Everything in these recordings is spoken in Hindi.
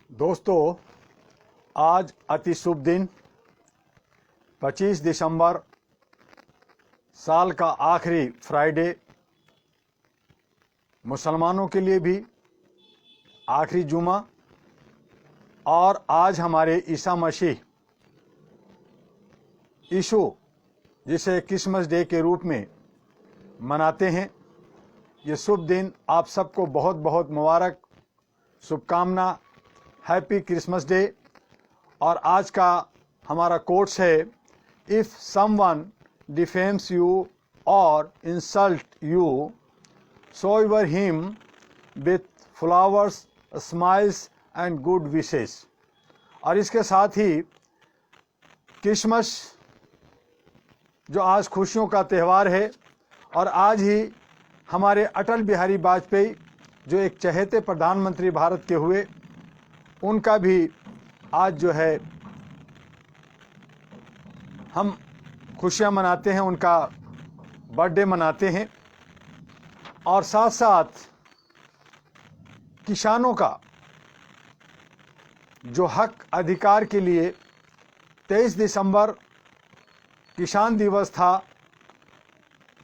दोस्तों, आज अति शुभ दिन 25 दिसंबर, साल का आखिरी फ्राइडे, मुसलमानों के लिए भी आखिरी जुमा। और आज हमारे ईसा मसीह यीशु, जिसे क्रिसमस डे के रूप में मनाते हैं, ये शुभ दिन आप सबको बहुत बहुत मुबारक, शुभकामना, हैप्पी क्रिसमस डे। और आज का हमारा कोट्स है, इफ़ समवन डिफेम्स यू और insult you, shower him with flowers, smiles and good wishes. और इसके साथ ही क्रिसमस, जो आज खुशियों का त्यौहार है, और आज ही हमारे अटल बिहारी वाजपेयी, जो एक चहेते प्रधानमंत्री भारत के हुए, उनका भी आज जो है हम खुशियां मनाते हैं, उनका बर्थडे मनाते हैं। और साथ साथ किसानों का जो हक अधिकार के लिए 23 दिसंबर किसान दिवस था।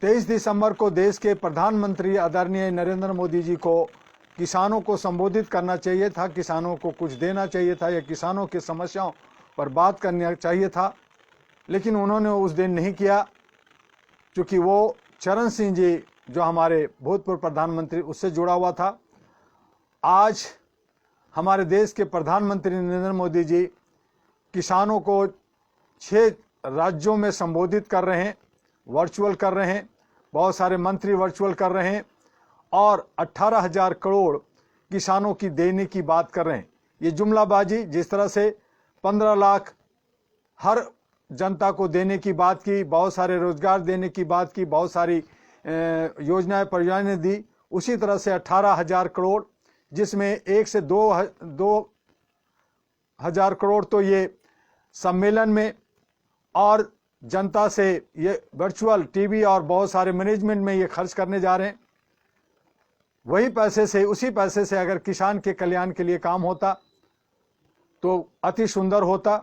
23 दिसंबर को देश के प्रधानमंत्री आदरणीय नरेंद्र मोदी जी को किसानों को संबोधित करना चाहिए था, किसानों को कुछ देना चाहिए था, या किसानों की समस्याओं पर बात करना चाहिए था, लेकिन उन्होंने उस दिन नहीं किया, क्योंकि वो चरण सिंह जी, जो हमारे भूतपूर्व प्रधानमंत्री, उससे जुड़ा हुआ था। आज हमारे देश के प्रधानमंत्री नरेंद्र मोदी जी किसानों को 6 राज्यों में संबोधित कर रहे हैं, वर्चुअल कर रहे हैं, बहुत सारे मंत्री वर्चुअल कर रहे हैं, और 18,000 करोड़ किसानों की देने की बात कर रहे हैं। ये जुमलाबाजी, जिस तरह से 15 लाख हर जनता को देने की बात की, बहुत सारे रोजगार देने की बात की, बहुत सारी योजनाएं परियोजनाएं दी, उसी तरह से 18,000 करोड़, जिसमें 1 से 2,000 करोड़ तो ये सम्मेलन में और जनता से ये वर्चुअल टीवी और बहुत सारे मैनेजमेंट में ये खर्च करने जा रहे हैं। वही पैसे से, उसी पैसे से अगर किसान के कल्याण के लिए काम होता तो अति सुंदर होता।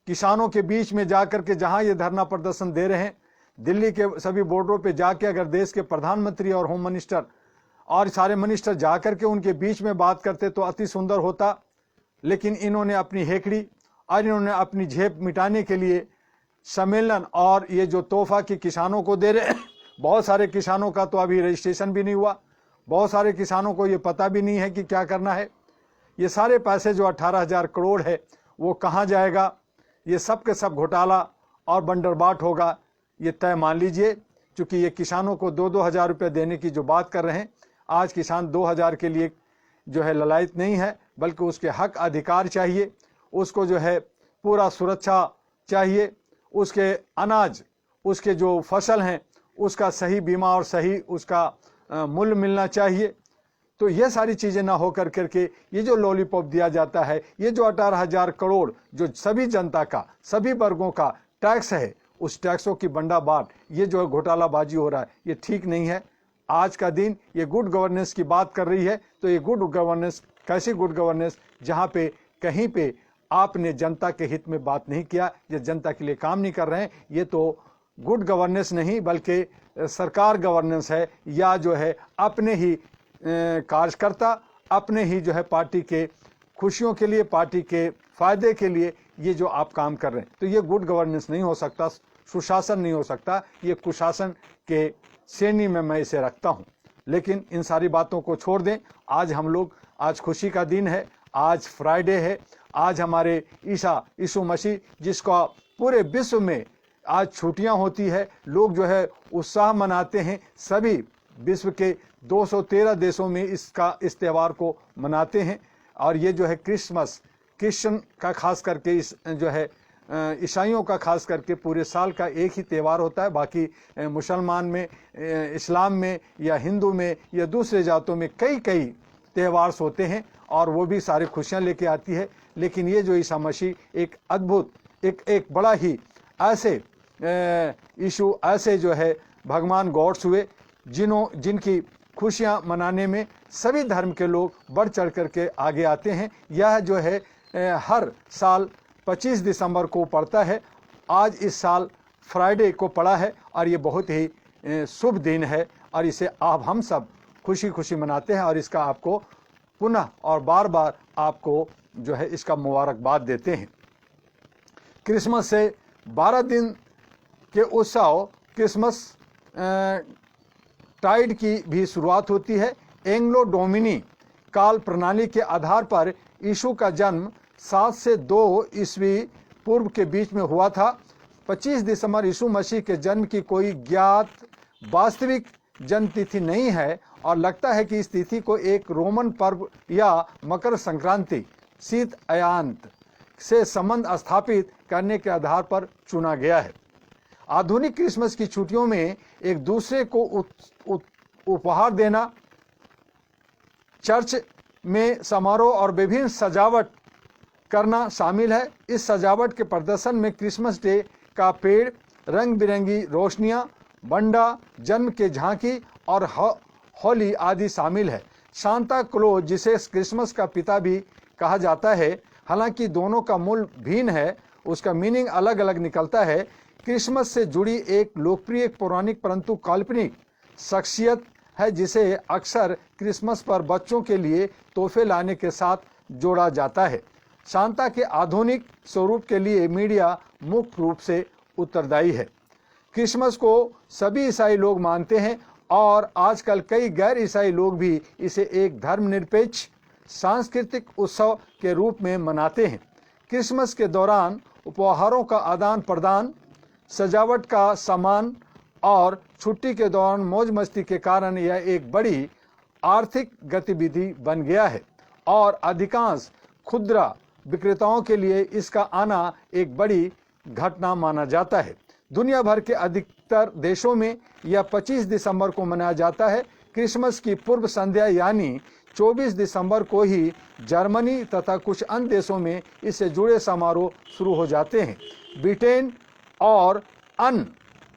किसानों के बीच में जाकर के, जहां ये धरना प्रदर्शन दे रहे हैं, दिल्ली के सभी बॉर्डरों पे जाके अगर देश के प्रधानमंत्री और होम मिनिस्टर और सारे मिनिस्टर जाकर के उनके बीच में बात करते तो अति सुंदर होता। लेकिन इन्होंने अपनी हेकड़ी और इन्होंने अपनी झेप मिटाने के लिए सम्मेलन और ये जो तोहफा की किसानों को दे रहे, बहुत सारे किसानों का तो अभी रजिस्ट्रेशन भी नहीं हुआ, बहुत सारे किसानों को ये पता भी नहीं है कि क्या करना है। ये सारे पैसे जो 18,000 करोड़ है, वो कहाँ जाएगा? ये सब के सब घोटाला और बंदरबाट होगा, ये तय मान लीजिए। क्योंकि ये किसानों को 2-2 हज़ार रुपये देने की जो बात कर रहे हैं, आज किसान 2,000 के लिए जो है ललायत नहीं है, बल्कि उसके हक अधिकार चाहिए, उसको जो है पूरा सुरक्षा चाहिए, उसके अनाज, उसके जो फसल हैं, उसका सही बीमा और सही उसका मूल्य मिलना चाहिए। तो ये सारी चीज़ें ना हो करके ये जो लॉलीपॉप दिया जाता है, ये जो 18,000 करोड़ जो सभी जनता का, सभी वर्गों का टैक्स है, उस टैक्सों की बंडाबाट, ये जो घोटालाबाजी हो रहा है, ये ठीक नहीं है। आज का दिन ये गुड गवर्नेंस की बात कर रही है, तो ये गुड गवर्नेंस, कैसी गुड गवर्नेंस, जहाँ पे कहीं पे आपने जनता के हित में बात नहीं किया, ये जनता के लिए काम नहीं कर रहे हैं, ये तो गुड गवर्नेंस नहीं बल्कि सरकार गवर्नेंस है, या जो है अपने ही कार्यकर्ता, अपने ही जो है पार्टी के खुशियों के लिए, पार्टी के फायदे के लिए ये जो आप काम कर रहे हैं, तो ये गुड गवर्नेंस नहीं हो सकता, सुशासन नहीं हो सकता, ये कुशासन के श्रेणी में मैं इसे रखता हूँ। लेकिन इन सारी बातों को छोड़ दें। आज हम लोग, आज खुशी का दिन है, आज फ्राइडे है, आज हमारे यीशु मसीह, जिसका पूरे विश्व में आज छुट्टियां होती है, लोग जो है उत्साह मनाते हैं, सभी विश्व के 213 देशों में इस त्यौहार को मनाते हैं। और ये जो है क्रिसमस, क्रिश्चियन का खास करके, इस जो है ईसाइयों का खास करके पूरे साल का एक ही त्यौहार होता है। बाकी मुसलमान में, इस्लाम में या हिंदू में या दूसरे जातों में कई त्यौहार होते हैं, और वो भी सारी खुशियाँ लेके आती है। लेकिन ये जो ईसा मसीह एक अद्भुत, एक बड़ा ही ऐसे यीशु, ऐसे जो है भगवान गॉड्स हुए, जिनकी खुशियां मनाने में सभी धर्म के लोग बढ़ चढ़ करके आगे आते हैं। यह जो है हर साल 25 दिसंबर को पड़ता है। आज इस साल फ्राइडे को पड़ा है और ये बहुत ही शुभ दिन है और इसे आप हम सब खुशी खुशी मनाते हैं और इसका आपको पुनः और बार बार आपको जो है इसका मुबारकबाद देते हैं। क्रिसमस से 12 दिन के उत्सव क्रिसमस टाइड की भी शुरुआत होती है। एंग्लो डोमिनी काल प्रणाली के आधार पर यीशु का जन्म 7 से 2 ईस्वी पूर्व के बीच में हुआ था। 25 दिसंबर यीशु मसीह के जन्म की कोई ज्ञात वास्तविक जन्म तिथि नहीं है और लगता है कि इस तिथि को एक रोमन पर्व या मकर संक्रांति शीत अयांत से संबंध स्थापित करने के आधार पर चुना गया है। आधुनिक क्रिसमस की छुट्टियों में एक दूसरे को उपहार देना, चर्च में समारोह और विभिन्न सजावट करना शामिल है। इस सजावट के प्रदर्शन में क्रिसमस डे का पेड़, रंग बिरंगी रोशनियां, बंडा, जन्म के झांकी और होली आदि शामिल है। सांता क्लॉज, जिसे क्रिसमस का पिता भी कहा जाता है, हालांकि दोनों का मूल भिन्न है, उसका मीनिंग अलग अलग निकलता है। क्रिसमस से जुड़ी एक लोकप्रिय पौराणिक परंतु काल्पनिक शख्सियत है जिसे अक्सर क्रिसमस पर बच्चों के लिए तोहफे लाने के साथ जोड़ा जाता है। सांता के आधुनिक स्वरूप के लिए मीडिया मुख्य रूप से उत्तरदायी है। क्रिसमस को सभी ईसाई लोग मानते हैं और आजकल कई गैर ईसाई लोग भी इसे एक धर्मनिरपेक्ष सांस्कृतिक उत्सव के रूप में मनाते हैं। क्रिसमस के दौरान उपहारों का आदान प्रदान, सजावट का सामान और छुट्टी के दौरान मौज मस्ती के कारण यह एक बड़ी आर्थिक गतिविधि बन गया है और अधिकांश खुदरा विक्रेताओं के लिए इसका आना एक बड़ी घटना माना जाता है। दुनिया भर के अधिकतर देशों में यह 25 दिसंबर को मनाया जाता है। क्रिसमस की पूर्व संध्या यानी 24 दिसंबर को ही जर्मनी तथा कुछ अन्य देशों में इससे जुड़े समारोह शुरू हो जाते हैं। ब्रिटेन और अन्य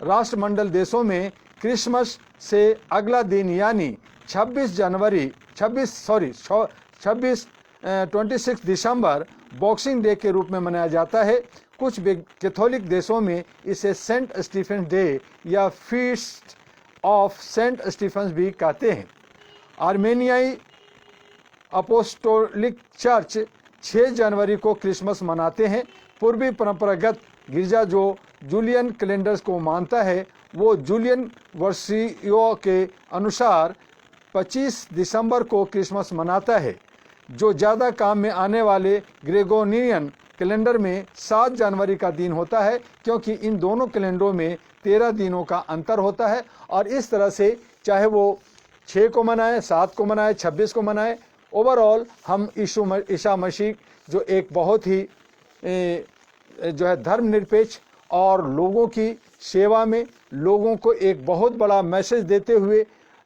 राष्ट्रमंडल देशों में क्रिसमस से अगला दिन यानी 26 दिसंबर बॉक्सिंग डे के रूप में मनाया जाता है। कुछ कैथोलिक देशों में इसे सेंट स्टीफन डे या फीस्ट ऑफ सेंट स्टीफन भी कहते हैं। आर्मेनियाई अपोस्टोलिक चर्च 6 जनवरी को क्रिसमस मनाते हैं। पूर्वी परंपरागत गिरजा जो जूलियन कैलेंडर्स को मानता है, वो जूलियन वर्षियों के अनुसार 25 दिसंबर को क्रिसमस मनाता है, जो ज़्यादा काम में आने वाले ग्रेगोरियन कैलेंडर में 7 जनवरी का दिन होता है, क्योंकि इन दोनों कैलेंडरों में 13 दिनों का अंतर होता है। और इस तरह से चाहे वो 6 को मनाए, 7 को मनाए, 26 को मनाए, ओवरऑल हम ईसा मसीह जो एक बहुत ही जो है धर्मनिरपेक्ष और लोगों की सेवा में लोगों को एक बहुत बड़ा मैसेज देते हुए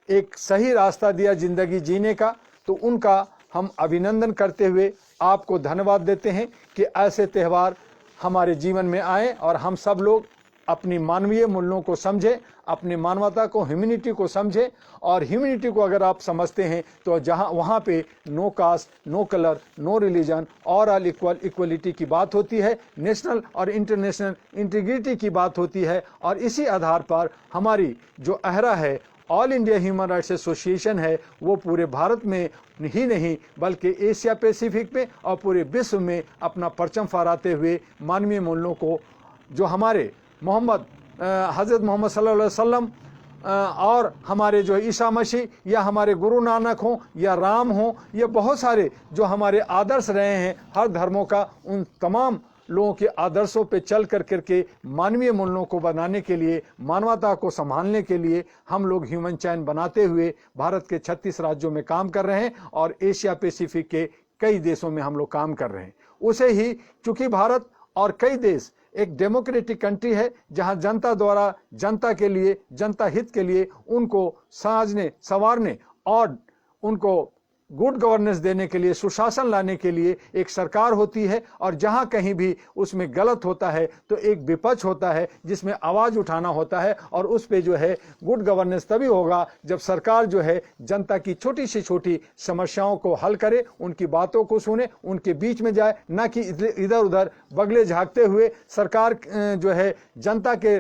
एक सही रास्ता दिया जिंदगी जीने का, तो उनका हम अभिनंदन करते हुए आपको धन्यवाद देते हैं कि ऐसे त्यौहार हमारे जीवन में आए और हम सब लोग अपनी मानवीय मूल्यों को समझें, अपनी मानवता को, ह्यूमैनिटी को समझें। और ह्यूमैनिटी को अगर आप समझते हैं तो जहां वहां पे no caste, no colour, no religion और ऑल इक्वलिटी की बात होती है, नेशनल और इंटरनेशनल इंटीग्रिटी की बात होती है। और इसी आधार पर हमारी जो अहरा है, all India human rights association है, वो पूरे भारत में ही नहीं बल्कि एशिया पैसिफिक में और पूरे विश्व में अपना परचम फहराते हुए मानवीय मूल्यों को, जो हमारे हज़रत मोहम्मद सल्लल्लाहु अलैहि वसल्लम और हमारे जो ईसा मसीह या हमारे गुरु नानक हों या राम हों या बहुत सारे जो हमारे आदर्श रहे हैं हर धर्मों का, उन तमाम लोगों के आदर्शों पे चल करके मानवीय मूल्यों को बनाने के लिए, मानवता को संभालने के लिए हम लोग ह्यूमन चैन बनाते हुए भारत के 36 राज्यों में काम कर रहे हैं और एशिया पैसिफिक के कई देशों में हम लोग काम कर रहे हैं। उसे ही चूंकि भारत और कई देश एक डेमोक्रेटिक कंट्री है, जहां जनता द्वारा जनता के लिए, जनता हित के लिए उनको साजने, संवारने और उनको गुड गवर्नेंस देने के लिए, सुशासन लाने के लिए एक सरकार होती है, और जहां कहीं भी उसमें गलत होता है तो एक विपक्ष होता है जिसमें आवाज उठाना होता है, और उस पे जो है गुड गवर्नेंस तभी होगा जब सरकार जो है जनता की छोटी से छोटी समस्याओं को हल करे, उनकी बातों को सुने, उनके बीच में जाए, ना कि इधर उधर बगले झांकते हुए सरकार जो है जनता के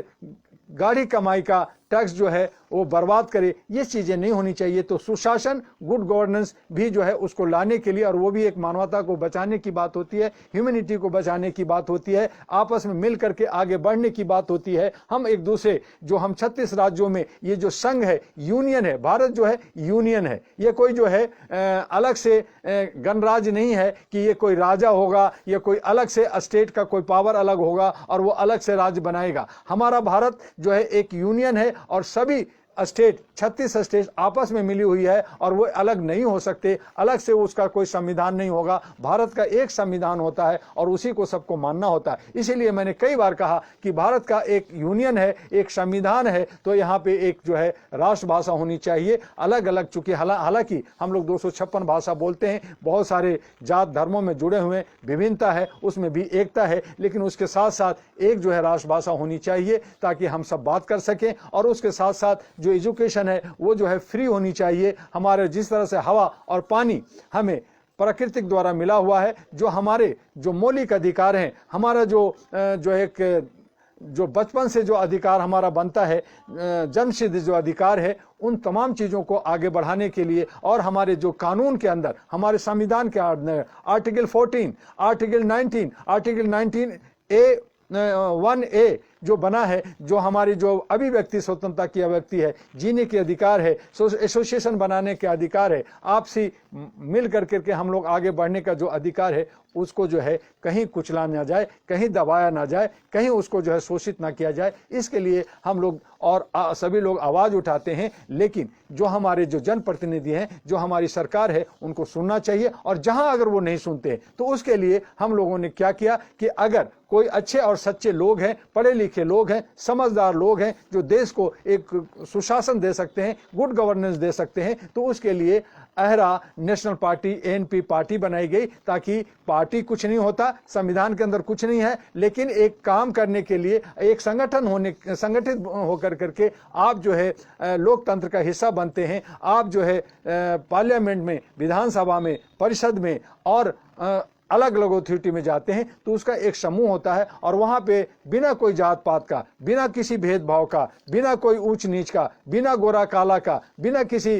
गाढ़ी कमाई का टैक्स जो है वो बर्बाद करे। ये चीजें नहीं होनी चाहिए। तो सुशासन, गुड गवर्नेंस भी जो है उसको लाने के लिए, और वो भी एक मानवता को बचाने की बात होती है, ह्यूमैनिटी को बचाने की बात होती है, आपस में मिल करके आगे बढ़ने की बात होती है। हम एक दूसरे जो हम 36 राज्यों में ये जो संघ है, यूनियन है, भारत जो है यूनियन है, ये कोई जो है अलग से गणराज्य नहीं है कि ये कोई राजा होगा, ये कोई अलग से स्टेट का कोई पावर अलग होगा और वो अलग से राज्य बनाएगा। हमारा भारत जो है एक यूनियन है, और सभी स्टेट 36 स्टेट आपस में मिली हुई है, और वो अलग नहीं हो सकते, अलग से उसका कोई संविधान नहीं होगा। भारत का एक संविधान होता है और उसी को सबको मानना होता है। इसीलिए मैंने कई बार कहा कि भारत का एक यूनियन है, एक संविधान है, तो यहाँ पे एक जो है राष्ट्रभाषा होनी चाहिए अलग अलग। चूंकि हालांकि हम लोग 256 भाषा बोलते हैं, बहुत सारे जात धर्मों में जुड़े हुए, विभिन्नता है, उसमें भी एकता है, लेकिन उसके साथ साथ एक जो है राष्ट्रभाषा होनी चाहिए ताकि हम सब बात कर सकें। और उसके साथ साथ जो एजुकेशन है वो जो है फ्री होनी चाहिए। हमारे जिस तरह से हवा और पानी हमें प्राकृतिक द्वारा मिला हुआ है, जो हमारे जो मौलिक अधिकार हैं, हमारा जो बचपन से जो अधिकार हमारा बनता है, जन्मसिद्ध जो अधिकार है, उन तमाम चीज़ों को आगे बढ़ाने के लिए, और हमारे जो कानून के अंदर, हमारे संविधान के अंदर आर्टिकल 14, आर्टिकल 19, आर्टिकल 19A जो बना है, जो हमारी जो अभिव्यक्ति स्वतंत्रता की अभिव्यक्ति है, जीने के अधिकार है, एसोसिएशन बनाने के अधिकार है, आपसी मिल करके हम लोग आगे बढ़ने का जो अधिकार है, उसको जो है कहीं कुचला ना जाए, कहीं दबाया ना जाए, कहीं उसको जो है शोषित ना किया जाए। इसके लिए हम लोग और सभी लोग आवाज उठाते हैं, लेकिन जो हमारे जो जनप्रतिनिधि हैं, जो हमारी सरकार है, उनको सुनना चाहिए। और जहां अगर वो नहीं सुनते तो उसके लिए हम लोगों ने क्या किया कि अगर कोई अच्छे और सच्चे लोग हैं, पढ़े लिखे लोग हैं, समझदार लोग हैं, जो देश को एक सुशासन दे सकते हैं, गुड गवर्नेंस दे सकते हैं, तो उसके लिए अहरा नेशनल पार्टी ANP पार्टी बनाई गई। ताकि पार्टी कुछ नहीं होता, संविधान के अंदर कुछ नहीं है, लेकिन एक काम करने के लिए एक संगठित होकर करके आप जो है लोकतंत्र का हिस्सा बनते हैं। आप जो है पार्लियामेंट में, विधानसभा में, परिषद में और अलग अलग अथॉरिटी में जाते हैं, तो उसका एक समूह होता है, और वहां पे बिना कोई जात पात का, बिना किसी भेदभाव का, बिना कोई ऊंच नीच का, बिना गोरा काला का, बिना किसी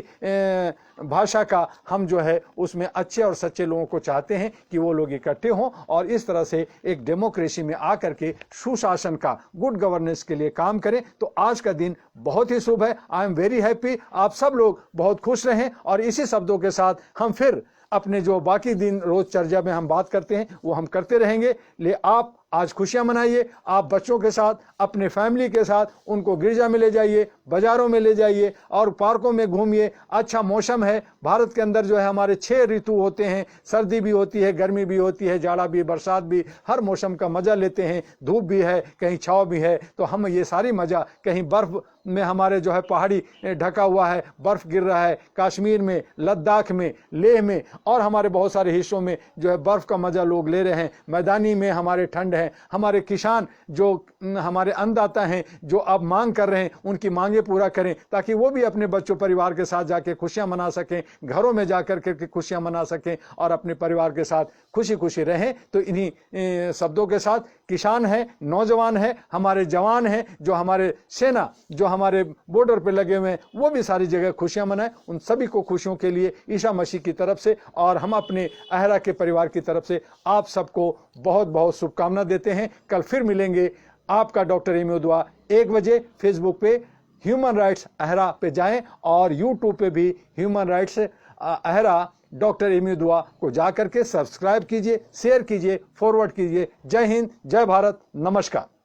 भाषा का, हम जो है उसमें अच्छे और सच्चे लोगों को चाहते हैं कि वो लोग इकट्ठे हों और इस तरह से एक डेमोक्रेसी में आकर के सुशासन का, गुड गवर्नेंस के लिए काम करें। तो आज का दिन बहुत ही शुभ है। I am very happy. आप सब लोग बहुत खुश रहें, और इसी शब्दों के साथ हम फिर अपने जो बाकी दिन रोज चर्चा में हम बात करते हैं वो हम करते रहेंगे। ले आप आज खुशियां मनाइए, आप बच्चों के साथ, अपने फैमिली के साथ उनको गिरजा में ले जाइए, बाजारों में ले जाइए और पार्कों में घूमिए। अच्छा मौसम है, भारत के अंदर जो है हमारे 6 ऋतु होते हैं, सर्दी भी होती है, गर्मी भी होती है, जाड़ा भी, बरसात भी, हर मौसम का मजा लेते हैं। धूप भी है, कहीं छाव भी है, तो हम ये सारी मजा, कहीं बर्फ में हमारे जो है पहाड़ी ढका हुआ है, बर्फ गिर रहा है, कश्मीर में, लद्दाख में, लेह में और हमारे बहुत सारे हिस्सों में जो है बर्फ का मजा लोग ले रहे हैं। मैदानी में हमारे ठंड है। हमारे किसान जो हमारे अन्नदाता हैं, जो अब मांग कर रहे हैं, उनकी मांगे पूरा करें ताकि वो भी अपने बच्चों परिवार के साथ जाके खुशियां मना सकें, घरों में जाकर के खुशियां मना सकें और अपने परिवार के साथ खुशी खुशी रहें। तो इन्हीं शब्दों के साथ किसान है, नौजवान है, हमारे जवान हैं, जो हमारे सेना, जो हमारे बॉर्डर पे लगे हुए हैं, वो भी सारी जगह खुशियां मनाएं। उन सभी को खुशियों के लिए ईसा मसीह की तरफ से और हम अपने अहरा के परिवार की तरफ से आप सबको बहुत बहुत शुभकामना देते हैं। कल फिर मिलेंगे। आपका डॉक्टर एमी दुआ 1 बजे। फेसबुक पे ह्यूमन राइट्स अहरा पे जाएं और यूट्यूब पे भी ह्यूमन राइट्स अहरा डॉक्टर एमी दुआ को जाकर के सब्सक्राइब कीजिए, शेयर कीजिए, फॉरवर्ड कीजिए। जय हिंद, जय भारत, नमस्कार।